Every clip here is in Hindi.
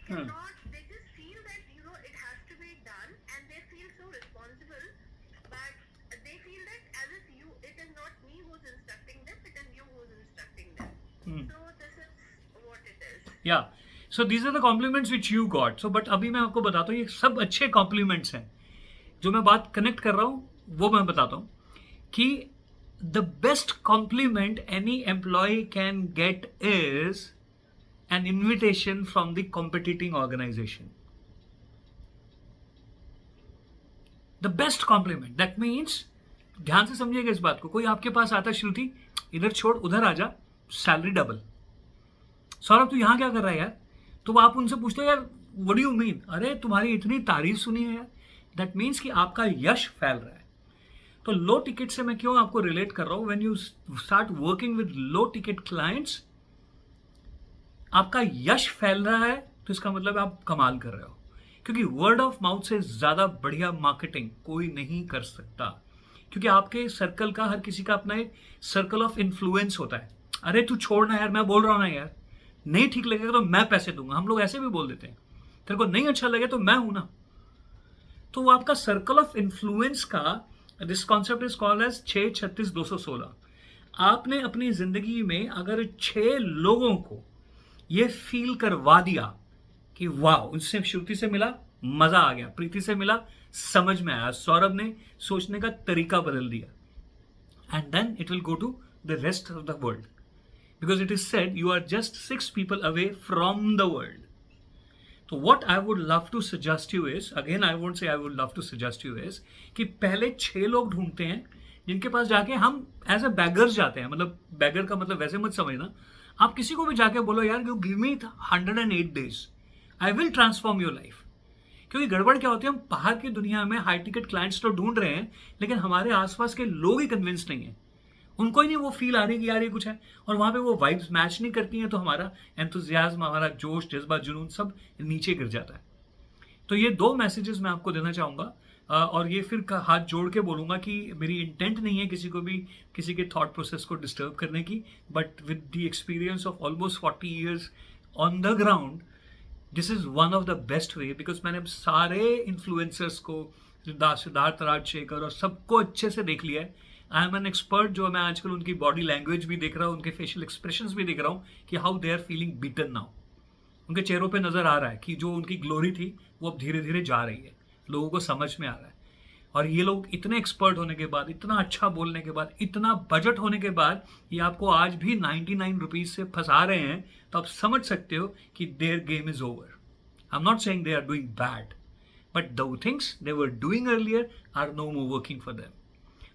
Hmm. cannot, they just feel that, it has to be done, and they feel so responsible, but they feel that as if it is not me who's instructing them, it is you who's instructing them. Hmm. So this is what it is. Yeah. So these are the compliments which you got. So but अभी मैं आपको बताता हूँ ये सब अच्छे compliments हैं. जो मैं बात कनेक्ट कर रहा हूँ वो मैं बताता हूँ कि the best compliment any employee can get is an invitation from the competing organisation. The best compliment that means, ध्यान से समझिएगा इस बात को, कोई आपके पास आता है, श्रुति इधर छोड़ उधर आजा, सैलरी डबल. सौरभ तू यहाँ क्या कर रहा है यार? तो आप उनसे पूछते हो यार व्हाट डू यू मीन, अरे तुम्हारी इतनी तारीफ सुनी है यार. दैट मीन्स कि आपका यश फैल रहा है. तो लो टिकट से मैं क्यों आपको रिलेट कर रहा हूं, when you start working with low ticket clients, आपका यश फैल रहा है तो इसका मतलब आप कमाल कर रहे हो. क्योंकि वर्ड ऑफ माउथ से ज्यादा बढ़िया मार्केटिंग कोई नहीं कर सकता. क्योंकि आपके सर्कल का, हर किसी का अपना एक सर्कल ऑफ इन्फ्लुएंस होता है. अरे तू छोड़ना यार, मैं बोल रहा हूं ना यार, नहीं ठीक लगेगा तो मैं पैसे दूंगा. हम लोग ऐसे भी बोल देते हैं, तेरे को नहीं अच्छा लगे तो मैं हूं ना. तो वो आपका सर्कल ऑफ इन्फ्लुएंस का, this concept is called as 6-36-216. आपने अपनी जिंदगी में अगर 6 लोगों को ये फील करवा दिया कि वाह, उनसे, श्रुति से मिला मजा आ गया, प्रीति से मिला समझ में आया, सौरभ ने सोचने का तरीका बदल दिया, and then it will go to the rest of the world. Because it is said you are just 6 people away from the world. तो what I would love to suggest you is, again I won't say I would love to suggest you is, कि पहले 6 लोग ढूंढते हैं जिनके पास जाके हम एज ए बैगर्स जाते हैं. मतलब बैगर का मतलब वैसे मत समझना, आप किसी को भी जाके बोलो यार you give me 108 days, I will transform your life. क्योंकि गड़बड़ क्या होती है, हम बाहर की दुनिया में हाई टिकट क्लाइंट्स तो ढूंढ रहे हैं, लेकिन हमारे आसपास के लोग ही कन्विंस नहीं है. उनको ही नहीं वो फील आ रही कि यार ये कुछ है, और वहां पे वो वाइब्स मैच नहीं करती हैं, तो हमारा एंथुजियाज्म, हमारा जोश, जज्बा, जुनून सब नीचे गिर जाता है. तो ये 2 मैसेजेस मैं आपको देना चाहूंगा, और ये फिर हाथ जोड़ के बोलूंगा कि मेरी इंटेंट नहीं है किसी को भी, किसी के थॉट प्रोसेस को डिस्टर्ब करने की, but with the experience of almost 40 years on the ground, this is one of the best way. Because मैंने सारे इन्फ्लुएंसर्स को, सिद्धार्थ राजशेखर और सबको अच्छे से देख लिया है. I am an expert. जो मैं आजकल उनकी बॉडी लैंग्वेज भी देख रहा हूँ, उनके फेशियल एक्सप्रेशंस भी देख रहा हूँ कि how they are feeling beaten now. उनके चेहरों पे नजर आ रहा है कि जो उनकी ग्लोरी थी वो अब धीरे धीरे जा रही है, लोगों को समझ में आ रहा है. और ये लोग इतने एक्सपर्ट होने के बाद, इतना अच्छा बोलने के बाद, इतना बजट होने के बाद, ये आपको आज भी 99 रुपीज से फंसा रहे हैं, तो आप समझ सकते हो कि their game is over. I am not saying they are doing bad, but the things they were doing earlier are no more working for them.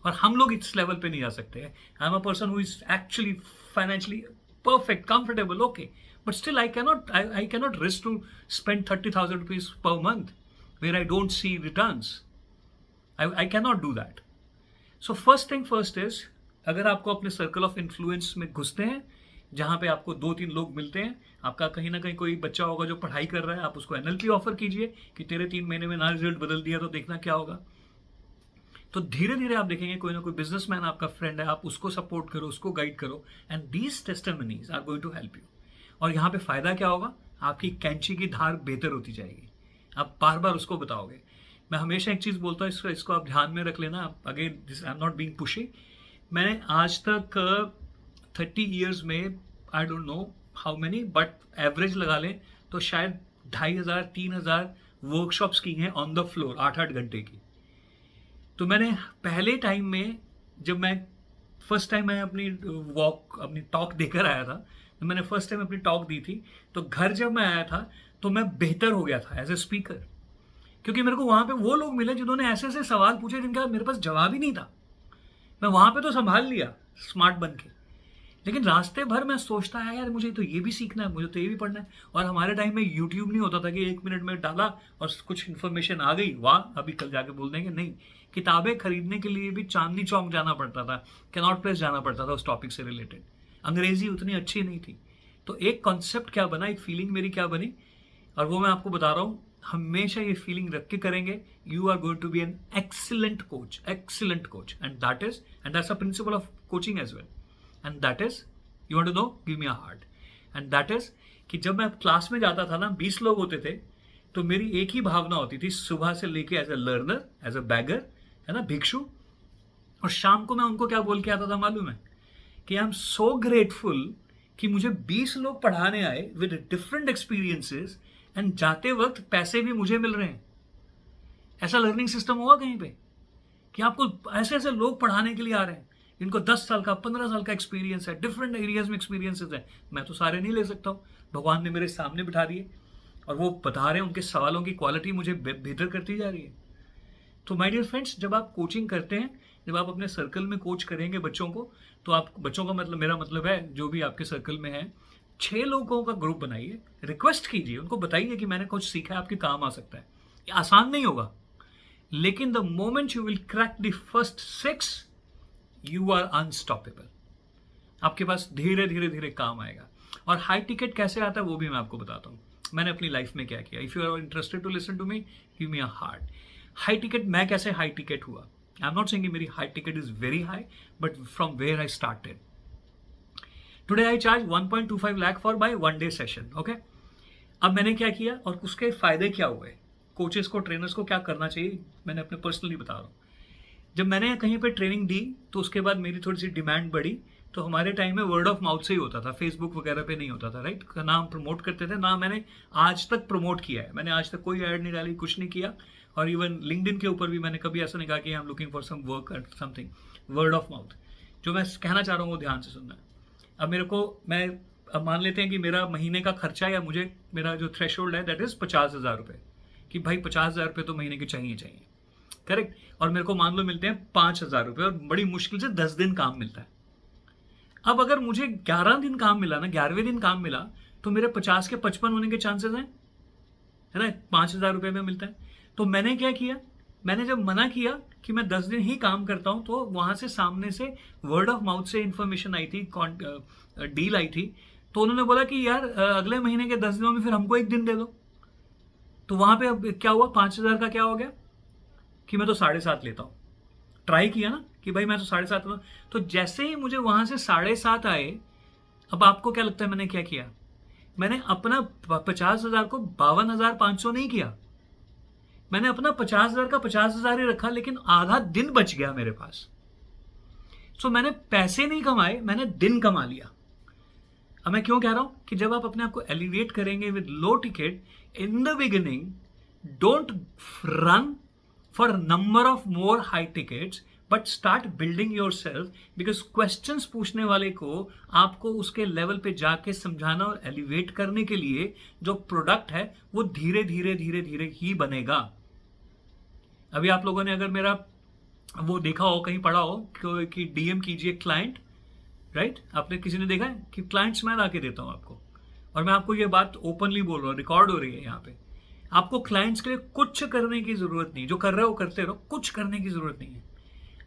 और हम लोग इस लेवल पे नहीं जा सकते. I am a person who is actually financially perfect, comfortable, okay, but still I cannot risk to spend 30,000 rupees per month where I don't see returns. I cannot do that. So first thing first is, अगर आपको अपने सर्कल ऑफ इन्फ्लुएंस में घुसते हैं, जहां पे आपको 2-3 लोग मिलते हैं, आपका कहीं ना कहीं कोई बच्चा होगा जो पढ़ाई कर रहा है, आप उसको एनएलपी ऑफर कीजिए कि तेरे 3 महीने में ना रिजल्ट बदल दिया तो देखना क्या होगा. तो धीरे धीरे आप देखेंगे कोई ना कोई बिजनेसमैन आपका फ्रेंड है, आप उसको सपोर्ट करो, उसको गाइड करो, and these testimonies are going to help you. और यहाँ पे फायदा क्या होगा, आपकी कैंची की धार बेहतर होती जाएगी, आप बार बार उसको बताओगे. मैं हमेशा एक चीज बोलता हूँ, इसको आप ध्यान में रख लेना. Again this I am not being pushy. मैंने आज तक 30 years में, I don't know how many, but average लगा लें तो शायद 2,500-3,000 वर्कशॉप्स की हैं ऑन द फ्लोर, 8-8 घंटे की. तो मैंने पहले टाइम में, जब मैं फर्स्ट टाइम मैं अपनी टॉक देकर आया था, तो मैंने फर्स्ट टाइम अपनी टॉक दी थी, तो घर जब मैं आया था तो मैं बेहतर हो गया था एज ए स्पीकर. क्योंकि मेरे को वहां पे वो लोग मिले जिन्होंने ऐसे ऐसे सवाल पूछे जिनका मेरे पास जवाब ही नहीं था. मैं वहां पे तो संभाल लिया स्मार्ट बन के, लेकिन रास्ते भर मैं सोचता है यार मुझे तो ये भी सीखना है, मुझे तो ये भी पढ़ना है. और हमारे टाइम में यूट्यूब नहीं होता था कि 1 मिनट में डाला और कुछ इन्फॉर्मेशन आ गई, वाह अभी कल जाके बोल देंगे. नहीं, किताबें खरीदने के लिए भी चांदनी चौक जाना पड़ता था, कैनॉट प्लेस जाना पड़ता था उस टॉपिक से रिलेटेड. अंग्रेजी उतनी अच्छी नहीं थी. तो एक कॉन्सेप्ट क्या बना, एक फीलिंग मेरी क्या बनी, और वो मैं आपको बता रहा हूँ. हमेशा ये फीलिंग रख के करेंगे, you are going to be an excellent coach, and that's a principle of coaching as well. And that is, you want to know, give me a heart. And that is कि जब मैं क्लास में जाता था ना, 20 लोग होते थे, तो मेरी एक ही भावना होती थी सुबह से लेके as a learner, as a beggar, है ना, भिक्षु, और शाम को मैं उनको क्या बोल के आता था मालूम है, कि आई एम सो ग्रेटफुल कि मुझे 20 लोग पढ़ाने आए विद डिफरेंट एक्सपीरियंसेस, एंड जाते वक्त पैसे भी मुझे मिल रहे हैं। ऐसा लर्निंग सिस्टम होगा कहीं पे कि आपको ऐसे ऐसे लोग पढ़ाने के लिए आ रहे हैं, इनको 10 साल का 15 साल का एक्सपीरियंस है, डिफरेंट एरियाज में एक्सपीरियंसेस है। मैं तो सारे नहीं ले सकता हूँ, भगवान ने मेरे सामने बिठा दिए और वो बता रहे हैं, उनके सवालों की क्वालिटी मुझे बेहतर करती जा रही है। तो माय डियर फ्रेंड्स, जब आप कोचिंग करते हैं, जब आप अपने सर्कल में कोच करेंगे बच्चों को, तो आप बच्चों का मतलब, मेरा मतलब है जो भी आपके सर्कल में है, 6 लोगों का ग्रुप बनाइए, रिक्वेस्ट कीजिए, उनको बताइए कि मैंने कुछ सीखा है, आपके काम आ सकता है। ये आसान नहीं होगा, लेकिन the moment you will crack the first 6, you are unstoppable. आपके पास धीरे धीरे धीरे काम आएगा। और हाई टिकट कैसे आता है वो भी मैं आपको बताता हूँ, मैंने अपनी लाइफ में क्या किया। If you are interested to listen to me, give me a heart. High ticket, मैं कैसे हाई टिकट हुआ? आई एम नॉट सेइंग मेरी high ticket is very high, but from where I started. Today I charge 1.25 lakh for my 1 day session. Okay, अब मैंने क्या किया और उसके फायदे क्या हुए, कोचेस को, ट्रेनर्स को क्या करना चाहिए, मैंने अपने पर्सनली बता रहा हूँ। जब मैंने कहीं पे ट्रेनिंग दी तो उसके बाद मेरी थोड़ी सी डिमांड बढ़ी। तो हमारे टाइम में वर्ड ऑफ माउथ से ही होता था, फेसबुक वगैरह पे नहीं होता था, राइट। ना हम प्रमोट करते थे, ना मैंने आज तक प्रमोट किया है, मैंने आज तक कोई ऐड नहीं डाली, कुछ नहीं किया। और इवन लिंक्डइन के ऊपर भी मैंने कभी ऐसा नहीं कहा कि I am looking for some work at something. Word of mouth, जो मैं कहना चाह रहा हूँ वो ध्यान से सुनना है। अब मेरे को, अब मान लेते हैं कि मेरा महीने का खर्चा, या मुझे मेरा जो थ्रेशोल्ड है दैट इज 50,000 रुपये, कि भाई 50,000 रुपये तो महीने के चाहिए, करेक्ट। और मेरे को मान लो मिलते हैं 5,000 रुपये, और बड़ी मुश्किल से 10 दिन काम मिलता है। अब अगर मुझे 11 दिन काम मिला ना, 11वें दिन काम मिला, तो मेरे 50 के 55 होने के चांसेस हैं, है ना, 5,000 रुपये में मिलता है। तो मैंने क्या किया, मैंने जब मना किया कि मैं 10 दिन ही काम करता हूं, तो वहां से सामने से वर्ड ऑफ माउथ से इंफॉर्मेशन आई थी, डील आई थी। तो उन्होंने बोला कि यार अगले महीने के 10 दिनों में फिर हमको 1 दिन दे दो। तो वहां पे अब क्या हुआ, 5,000 का क्या हो गया कि मैं तो 7.5 लेता हूँ। ट्राई किया ना कि भाई मैं तो 7.5 लेता हूँ। तो जैसे ही मुझे वहां से 7.5 आए, अब आपको क्या लगता है मैंने क्या किया? मैंने अपना 50,000 को 52,500 नहीं किया, मैंने अपना 50,000 का 50,000 ही रखा, लेकिन आधा दिन बच गया मेरे पास। सो मैंने पैसे नहीं कमाए, मैंने दिन कमा लिया। अब मैं क्यों कह रहा हूं कि जब आप अपने आप को एलिवेट करेंगे with low ticket in the beginning, don't run for number of more high tickets, but start building your self. Because questions पूछने वाले को आपको उसके लेवल पे जाके समझाना और एलिवेट करने के लिए जो प्रोडक्ट है वो धीरे धीरे धीरे धीरे ही बनेगा। अभी आप लोगों ने अगर मेरा वो देखा हो, कहीं पढ़ा हो कि डीएम कीजिए क्लाइंट, राइट, आपने किसी ने देखा है कि क्लाइंट्स मैं ला के देता हूं आपको। और मैं आपको ये बात ओपनली बोल रहा हूँ, रिकॉर्ड हो रही है यहाँ पे। आपको क्लाइंट्स के लिए कुछ करने की जरूरत नहीं, जो कर रहे हो करते रहो, कुछ करने की जरूरत नहीं है।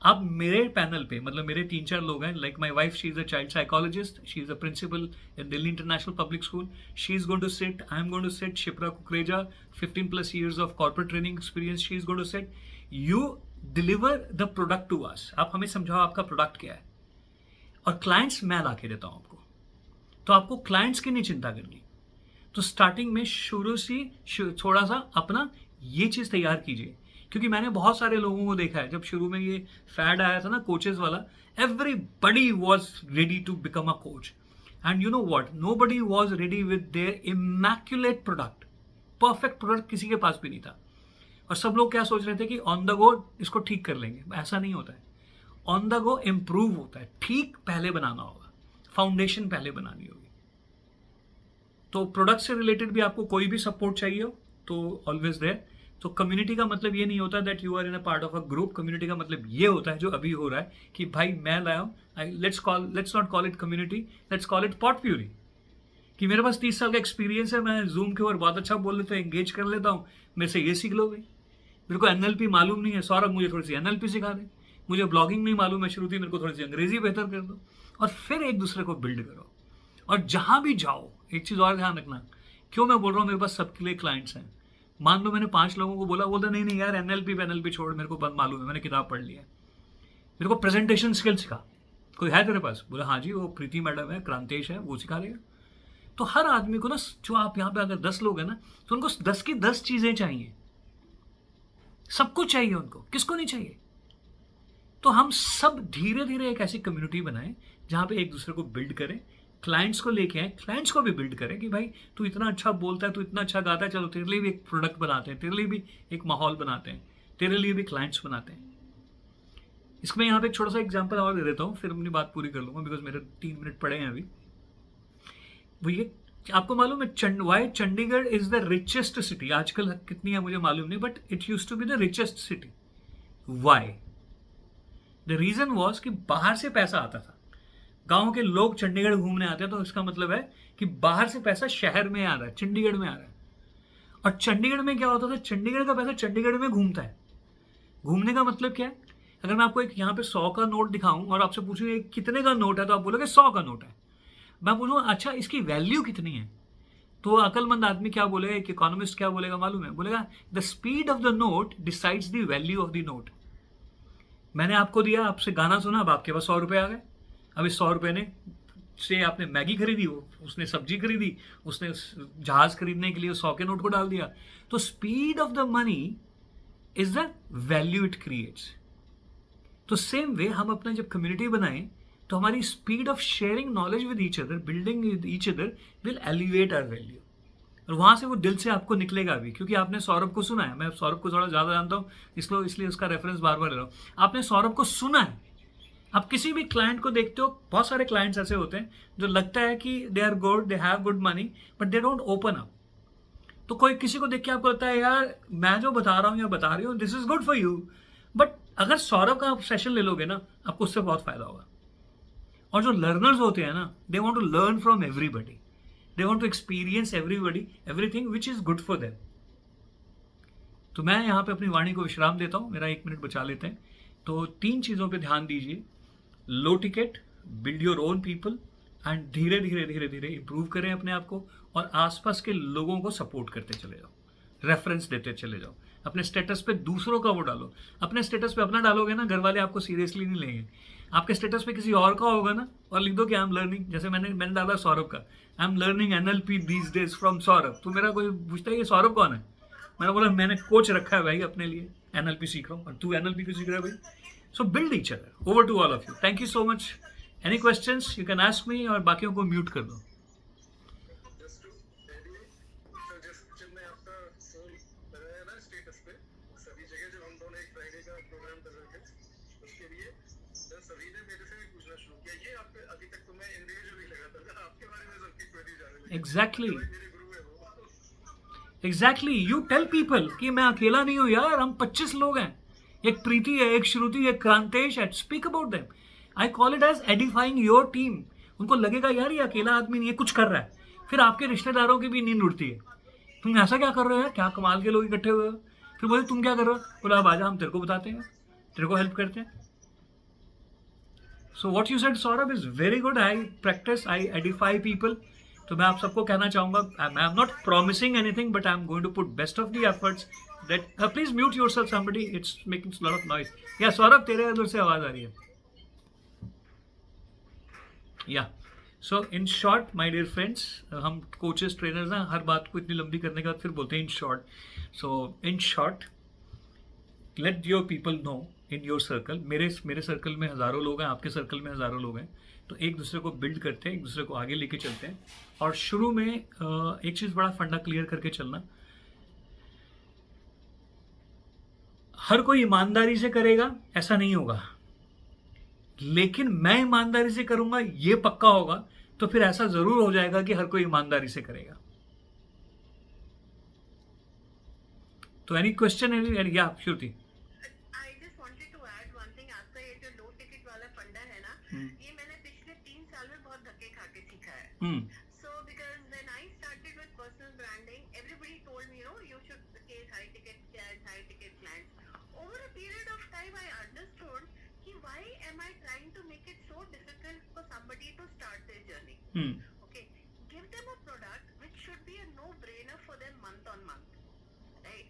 आप मेरे पैनल पे, मतलब मेरे 3-4 लोग हैं, like my wife, she is a child psychologist, she is a principal in Delhi international public school, she is going to sit, I am going to sit, Shipra Kukreja, 15+ years of corporate training experience, she is going to sit. You deliver the product to us, आप हमें समझाओ आपका प्रोडक्ट क्या है, और क्लाइंट्स मैं ला के देता हूं आपको। तो आपको क्लाइंट्स की नहीं चिंता करनी। तो स्टार्टिंग में शुरू से थोड़ा सा अपना ये चीज तैयार कीजिए, क्योंकि मैंने बहुत सारे लोगों को देखा है, जब शुरू में ये फैड आया था ना कोचेस वाला, everybody was ready to become a coach, and you know what, nobody was ready with their immaculate product. Perfect product किसी के पास भी नहीं था, और सब लोग क्या सोच रहे थे कि ऑन द गो इसको ठीक कर लेंगे। ऐसा नहीं होता है, ऑन द गो इंप्रूव होता है। ठीक पहले बनाना होगा, फाउंडेशन पहले बनानी होगी। तो प्रोडक्ट से रिलेटेड भी आपको कोई भी सपोर्ट चाहिए हो तो ऑलवेज देयर। तो कम्युनिटी का मतलब ये नहीं होता that you are in a part of a group. Community का मतलब ये होता है जो अभी हो रहा है कि भाई मैं लाया हूं, let's not call it community, let's call it pot puree. कि मेरे पास 30 साल का एक्सपीरियंस है, मैं जूम के ऊपर बहुत अच्छा बोल लेता हूँ, एंगेज कर लेता हूँ, मेरे से ये सीख लो भाई। मेरे को एनएलपी मालूम नहीं है, सौरभ मुझे थोड़ी सी एनएलपी सिखा दे। मुझे ब्लॉगिंग नहीं मालूम है, श्रुति मेरे को थोड़ी सी अंग्रेजी बेहतर कर दो, और फिर एक दूसरे को बिल्ड करो। और जहां भी जाओ, एक चीज और ध्यान रखना, क्यों मैं बोल रहा हूँ मेरे पास सबके लिए क्लाइंट्स हैं। मान लो मैंने 5 लोगों को बोलता नहीं नहीं यार एनएलपी छोड़, मेरे को मालूम है, मैंने किताब पढ़ ली है, मेरे को प्रेजेंटेशन स्किल सिखा। कोई है तेरे पास? बोला हाँ जी, वो प्रीति मैडम है, क्रांतेश है, वो सिखा देगा। तो हर आदमी को ना, जो आप यहाँ पे अगर 10 लोग हैं ना, तो उनको 10 की 10 चीजें चाहिए, सब कुछ चाहिए उनको, किसको नहीं चाहिए। तो हम सब धीरे धीरे एक ऐसी कम्युनिटी बनाएं जहां पे एक दूसरे को बिल्ड करें, क्लाइंट्स को लेके आए, क्लाइंट्स को भी बिल्ड करें कि भाई तू इतना अच्छा बोलता है, तू इतना अच्छा गाता है, चलो तेरे लिए भी एक प्रोडक्ट बनाते हैं, तेरे लिए भी एक माहौल बनाते हैं, तेरे लिए भी क्लाइंट्स बनाते हैं। इसमें यहाँ पे एक छोटा सा एग्जांपल और दे देता हूँ, फिर अपनी बात पूरी कर लूंगा, बिकॉज मेरे 3 मिनट पड़े हैं अभी। वो ये, आपको मालूम है why Chandigarh is the richest city, आजकल कितनी है मुझे मालूम नहीं, but it use to be the richest city. Why? The reason was कि बाहर से पैसा आता था, गांव के लोग चंडीगढ़ घूमने आते हैं, तो इसका मतलब है कि बाहर से पैसा शहर में आ रहा है, चंडीगढ़ में आ रहा है। और चंडीगढ़ में क्या होता था, चंडीगढ़ का पैसा चंडीगढ़ में घूमता है। घूमने का मतलब क्या है? अगर मैं आपको एक यहाँ पे 100 का नोट दिखाऊं और आपसे पूछूं ये कितने का नोट है, तो आप बोलोगे 100 का नोट है। मैं पूछूं अच्छा इसकी वैल्यू कितनी है, तो अकलमंद आदमी क्या बोलेगा, एक इकोनॉमिस्ट क्या बोलेगा मालूम है? बोलेगा the speed of the note decides the value of the note. मैंने आपको दिया, आपसे गाना सुना, अब आपके पास 100 रुपए आ गए। अब इस 100 रुपए ने से आपने मैगी खरीदी, उसने सब्जी खरीदी, उसने जहाज खरीदने के लिए 100 के नोट को डाल दिया। तो speed of the money is the value it creates. तो सेम वे हम अपना जब कम्युनिटी बनाएं, तो हमारी speed of sharing knowledge with each other, building with each other will elevate our value. और वहां से वो दिल से आपको निकलेगा भी, क्योंकि आपने सौरभ को सुना है। मैं सौरभ को थोड़ा ज्यादा जानता हूँ, इसलिए उसका रेफरेंस बार बार ले रहा हूँ। आपने सौरभ को सुना है। आप किसी भी क्लाइंट को देखते हो, बहुत सारे क्लाइंट्स ऐसे होते हैं जो लगता है कि they are good, they have good money, but they don't open up. तो कोई किसी को देख के आपको लगता है यार मैं जो बता रहा हूँ या बता रही हूँ this is good for you, but अगर सौरभ का आप सेशन ले लोगे ना, आपको उससे बहुत फायदा होगा। और जो लर्नर्स होते हैं ना, they want to learn from everybody, they want to experience everybody everything which is good for them. तो मैं यहाँ पे अपनी वाणी को विश्राम देता हूँ, मेरा 1 मिनट बचा लेते हैं। तो 3 चीज़ों पे ध्यान दीजिए, low ticket, build your own people, and धीरे धीरे धीरे धीरे इंप्रूव करें अपने आप को, और आसपास के लोगों को सपोर्ट करते चले जाओ, रेफरेंस देते चले जाओ। अपने स्टेटस पे दूसरों का वो डालो, अपने स्टेटस पे अपना डालोगे ना, घर वाले आपको सीरियसली नहीं लेंगे। आपके स्टेटस पे किसी और का होगा ना, और लिख दो कि आई एम लर्निंग, जैसे मैंने डाला सौरभ का, I am learning NLP these days from Saurabh, तो मेरा कोई पूछता है ये सौरभ कौन है, मैंने बोला मैंने कोच रखा है भाई अपने लिए, NLP सीख रहा हूँ, और तू NLP क्यों सीख रहा है भाई? So build each other. Over to all of you, thank you so much. Any questions you can ask me, और बाकियों को म्यूट कर दो। Just to tell you, sir जब मैं आपका फोन लगाया ना स्टेटस पे सभी जगह, जब हम दोनों एक फ्राइडे का प्रोग्राम कर रहे थे, उसके लिए सर सभी ने मेरे से भी पूछना शुरू किया। ये आपके अभी तक तो मैं इंडिविजुअली लगाता था, आपके बारे में सबकी क्वेरी जाने लगी। एग्जैक्टली, मेरे गुरु है वो। एग्जैक्टली, यू टेल पीपल कि मैं अकेला नहीं हूँ यार, हम 25 लोग हैं, एक प्रीति है, एक श्रुति, एक क्रांतेश है, speak about them. I call it as edifying your team. उनको लगेगा यार ये अकेला आदमी नहीं है, कुछ कर रहा है। फिर आपके रिश्तेदारों की भी नींद उड़ती है, तुम ऐसा क्या कर रहे हो यार, क्या कमाल के लोग इकट्ठे हुए हो। फिर बोले तुम क्या कर रहे हो, बोला अब आजा हम तेरे को बताते हैं, तेरे को हेल्प करते हैं। So what you said Saurabh is very good. I practice, I edify people. तो मैं आप सबको कहना चाहूंगा, I am not promising anything, but I am going to put best of the efforts that please mute yourself somebody, it's making lot of noise. या सौरभ तेरे उधर से आवाज आ रही है? या so in short my dear friends, हम कोचेस ट्रेनर्स ना हर बात को इतनी लंबी करने के बाद फिर बोलते हैं in short. So in short, let your people know in your circle. मेरे सर्कल में हज़ारों लोग हैं, आपके सर्कल में हज़ारों लोग हैं, तो एक दूसरे को बिल्ड करते हैं, एक दूसरे को आगे लेके चलते हैं। और शुरू में एक चीज़ बड़ा फंडा क्लियर करके चलना, हर कोई ईमानदारी से करेगा ऐसा नहीं होगा, लेकिन मैं ईमानदारी से करूंगा ये पक्का होगा, तो फिर ऐसा जरूर हो जाएगा कि हर कोई ईमानदारी से करेगा। तो एनी क्वेश्चन, या श्रुति? I just wanted to add one thing, आपका ये जो लो टिकट वाला फंडा है ना, ये मैंने पिछले 3 साल में बहुत धक्के खा के सीखा है। So because when I started with personal branding, everybody told me, you should chase high ticket clients, high ticket clients. Over a period of time, I understood कि why am I trying to make it so difficult for somebody to start their journey? Okay, give them a product which should be a no-brainer for them month on month, right?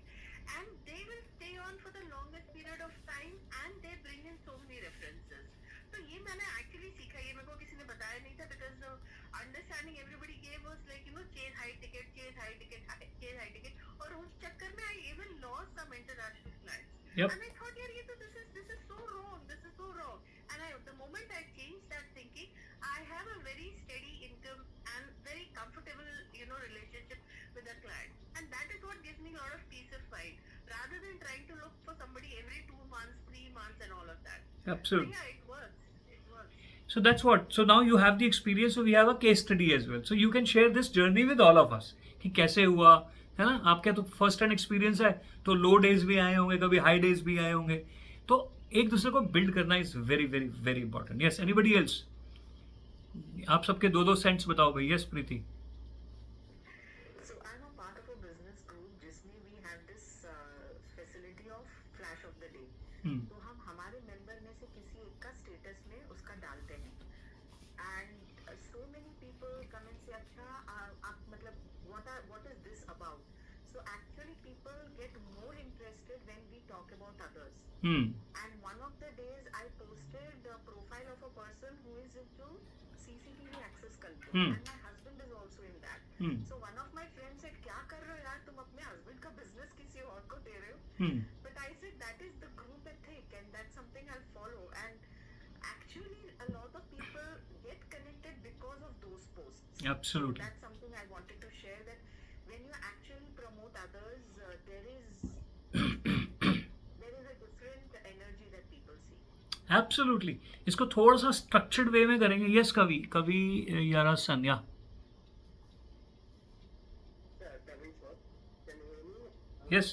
And they will stay on for the longest period of time, and they bring in so many references. तो ये मैंने actually सीखा, ये मेरे को किसी ने बताया नहीं था, because the understanding everybody gave was like Yep. And I thought, yeah, this is so wrong. This is so wrong. And the moment I changed that thinking, I have a very steady income and very comfortable, relationship with the client. And that is what gives me a lot of peace of mind, rather than trying to look for somebody every 2 months, 3 months, and all of that. Absolutely. So yeah, it works. It works. So that's what. So now you have the experience. So we have a case study as well. So you can share this journey with all of us. कि कैसे हुआ, है ना? आपका तो फर्स्ट हैंड एक्सपीरियंस है, तो लो डेज भी आए होंगे, कभी हाई डेज भी आए होंगे. तो एक दूसरे को बिल्ड करना is very very very important. Yes, anybody else? आप सबके 2-2 सेंट्स बताओ भाई. Yes Preeti. So I'm a part of a business group जिसमें we have this facility of flash of the day. तो हम हमारे मेंबर में से किसी एक का स्टेटस में उसका डालते हैं. And so many people come and say, अच्छा आप मतलब what is this about? So actually people get more interested when we talk about others. And one of the days I posted the profile of a person who is into CCTV access control, and my husband is also in that. So one of my friends said, क्या कर रहे हो यार, तुम अपने husband का business किसी और को दे रहे हो? But I said that is the group ethic and that's something I'll follow. And actually a lot of people get connected because of those posts. Absolutely. That's something I wanted to share, that when you actually promote others, there is a different energy that people see. Absolutely. इसको थोड़ा सा स्ट्रक्चर्ड वे में करेंगे. यस कवि यारा सन. या Yeah, coming first. Can you hear me? Yes.